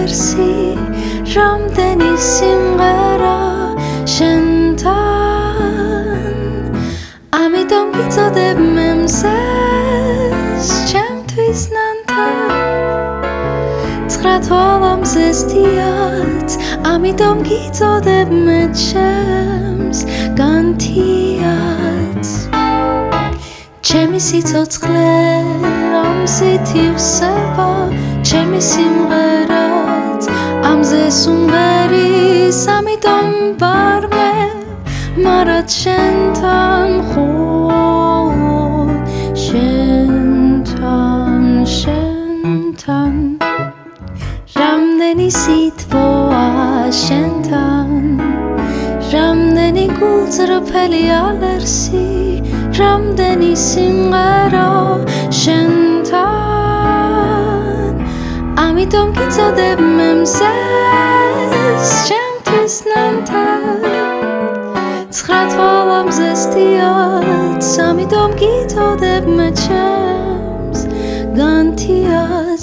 ალერსი რამდენი სიმღერა შენთან ამიტომ გიწოდებ მე მზეს ჩემთვის ნანთან ცხრა თვალამზეს დიად ამიტომ გიწოდებ მე ჩემს განთიად ჩემი სიცოცხლე ამზით ივსება ჩემი სიმღერაც ამზე სუმღერის ამიტომ ვარ მე მარად შენთან მხოლოდ შენთან რამდენი სითბოა შენთან რამდენი გულწრფელი ალერსი რამდენი სიმღერა შენთან ამიტომ გიწოდებ მე მზეს ჩემთვის ნანთან ცხრა თვალამზეს დიად ამიტომ გიწოდებ მე ჩემს განთიად